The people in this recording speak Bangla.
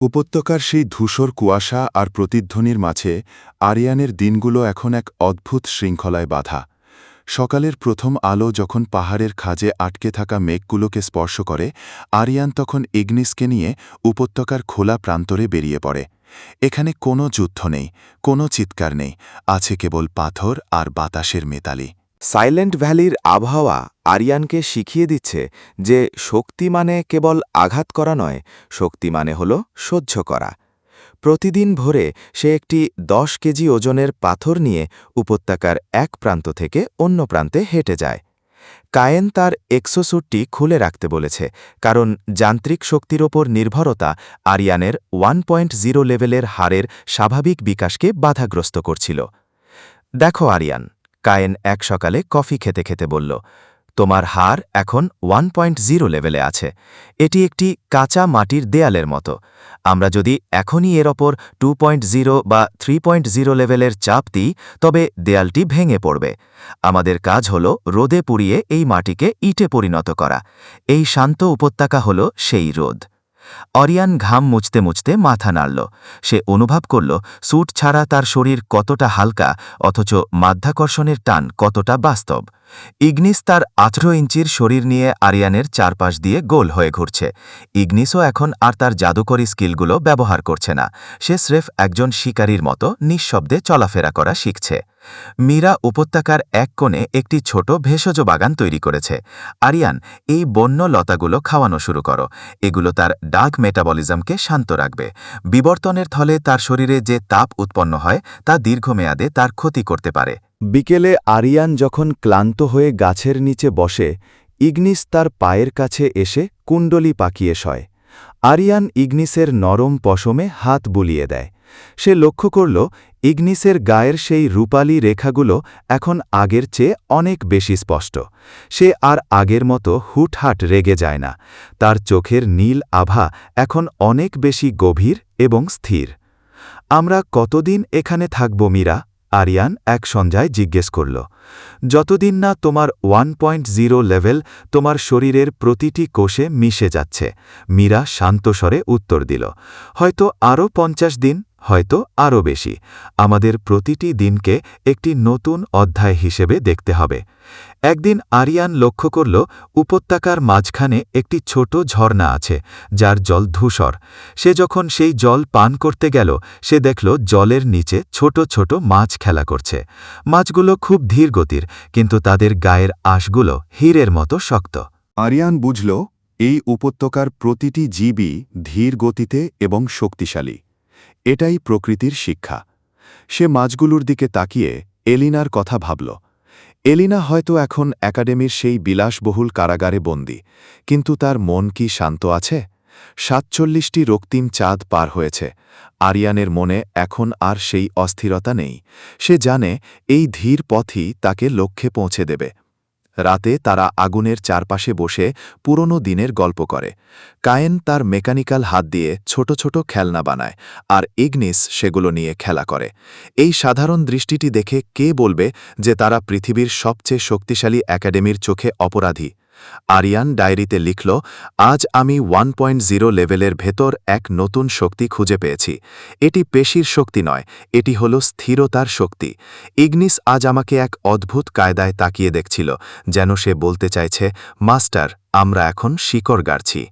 উপত্যকার সেই ধূসর কুয়াশা আর প্রতিধ্বনির মাঝে আরিয়ানের দিনগুলো এখন এক অদ্ভুত শৃঙ্খলায় বাঁধা। সকালের প্রথম আলো যখন পাহাড়ের খাঁজে আটকে থাকা মেঘগুলোকে স্পর্শ করে, আরিয়ান তখন ইগনিসকে নিয়ে উপত্যকার খোলা প্রান্তরে বেরিয়ে পড়ে। এখানে কোনো যুদ্ধ নেই, কোনো চিৎকার নেই, আছে কেবল পাথর আর বাতাসের মেতালি। সাইলেন্ট ভ্যালির আবহাওয়া আরিয়ানকে শিখিয়ে দিচ্ছে যে শক্তি মানে কেবল আঘাত করা নয়, শক্তি মানে হল সহ্য করা। প্রতিদিন ভোরে সে একটি 10 কেজি ওজনের পাথর নিয়ে উপত্যকার এক প্রান্ত থেকে অন্য প্রান্তে হেঁটে যায়। কায়েন তার এক্সোস্যুটটি খুলে রাখতে বলেছে, কারণ যান্ত্রিক শক্তির ওপর নির্ভরতা আরিয়ানের 1.0 লেভেলের হাড়ের স্বাভাবিক বিকাশকে বাধাগ্রস্ত করছিল। দেখো আরিয়ান, কায়েন এক সকালে কফি খেতে খেতে বলল, তোমার হাড় এখন 1.0 লেভেলে আছে। এটি একটি কাঁচা মাটির দেয়ালের মতো। আমরা যদি এখনই এর ওপর 2.0 বা 3.0 লেভেলের চাপ দিই, তবে দেয়ালটি ভেঙে পড়বে। আমাদের কাজ হল রোদে পুড়িয়ে এই মাটিকে ইটে পরিণত করা। এই শান্ত উপত্যকা হল সেই রোদ। অরিয়ান ঘাম মুছতে মুছতে মাথা নাড়ল। সে অনুভব করল স্যুট ছাড়া তার শরীর কতটা হালকা, অথচ মাধ্যাকর্ষণের টান কতটা বাস্তব। ইগনিস তার 18 ইঞ্চির শরীর নিয়ে আরিয়ানের চারপাশ দিয়ে গোল হয়ে ঘুরছে। ইগনিসও এখন আর তার জাদুকরী স্কিলগুলো ব্যবহার করছে না। সে স্রেফ একজন শিকারীর মতো নিঃশব্দে চলাফেরা করা শিখছে। মীরা উপত্যকার এক কোণে একটি ছোট ভেষজ বাগান তৈরি করেছে। আরিয়ান, এই বন্য লতাগুলো খাওয়ানো শুরু করো। এগুলো তার ডার্ক মেটাবলিজমকে শান্ত রাখবে। বিবর্তনের ফলে তার শরীরে যে তাপ উৎপন্ন হয় তা দীর্ঘমেয়াদে তার ক্ষতি করতে পারে। বিকেলে আরিয়ান যখন ক্লান্ত হয়ে গাছের নিচে বসে, ইগনিস তার পায়ের কাছে এসে কুণ্ডলি পাকিয়ে শয়। আরিয়ান ইগনিসের নরম পশমে হাত বুলিয়ে দেয়। সে লক্ষ্য করল ইগনিসের গায়ের সেই রূপালী রেখাগুলো এখন আগের চেয়ে অনেক বেশি স্পষ্ট। সে আর আগের মতো হুটহাট রেগে যায় না। তার চোখের নীল আভা এখন অনেক বেশি গভীর এবং স্থির। আমরা কতদিন এখানে থাকব মীরা? আরিয়ান এক সন্ধ্যায় জিজ্ঞেস করল। যতদিন না তোমার 1.0 লেভেল তোমার শরীরের প্রতিটি কোষে মিশে যাচ্ছে, মীরা শান্ত স্বরে উত্তর দিল। হয়তো আরও 50 দিন, হয়তো আরও বেশি। আমাদের প্রতিটি দিনকে একটি নতুন অধ্যায় হিসেবে দেখতে হবে। একদিন আরিয়ান লক্ষ্য করল উপত্যকার মাঝখানে একটি ছোট ঝর্ণা আছে, যার জল ধূসর। সে যখন সেই জল পান করতে গেল, সে দেখল জলের নিচে ছোট ছোট মাছ খেলা করছে। মাছগুলো খুব ধীর গতির, কিন্তু তাদের গায়ের আঁশগুলো হীরের মতো শক্ত। আরিয়ান বুঝল, এই উপত্যকার প্রতিটি জীবই ধীর গতিতে এবং শক্তিশালী। এটাই প্রকৃতির শিক্ষা। সে মাছগুলোর দিকে তাকিয়ে এলিনার কথা ভাবল। এলিনা হয়তো এখন একাডেমির সেই বিলাসবহুল কারাগারে বন্দী, কিন্তু তার মন কি শান্ত আছে? 47টি রক্তিম চাঁদ পার হয়েছে। আরিয়ানের মনে এখন আর সেই অস্থিরতা নেই। সে জানে এই ধীর পথই তাকে লক্ষ্যে পৌঁছে দেবে। রাতে তারা আগুনের চারপাশে বসে পুরনো দিনের গল্প করে। কায়েন তার মেকানিক্যাল হাত দিয়ে ছোট ছোট খেলনা বানায়, আর ইগনিস সেগুলো নিয়ে খেলা করে। এই সাধারণ দৃষ্টিটি দেখে কে বলবে যে তারা পৃথিবীর সবচেয়ে শক্তিশালী একাডেমির চোখে অপরাধী? আরিয়ান ডায়েরিতে লিখল, আজ আমি 1.0 লেভেলের ভেতর এক নতুন শক্তি খুঁজে পেয়েছি। এটি পেশির শক্তি নয়, এটি হল স্থিরতার শক্তি। ইগনিস আজ আমাকে এক অদ্ভুত কায়দায় তাকিয়ে দেখছিল, যেন সে বলতে চাইছে, মাস্টার, আমরা এখন শিকড় গাড়ছি।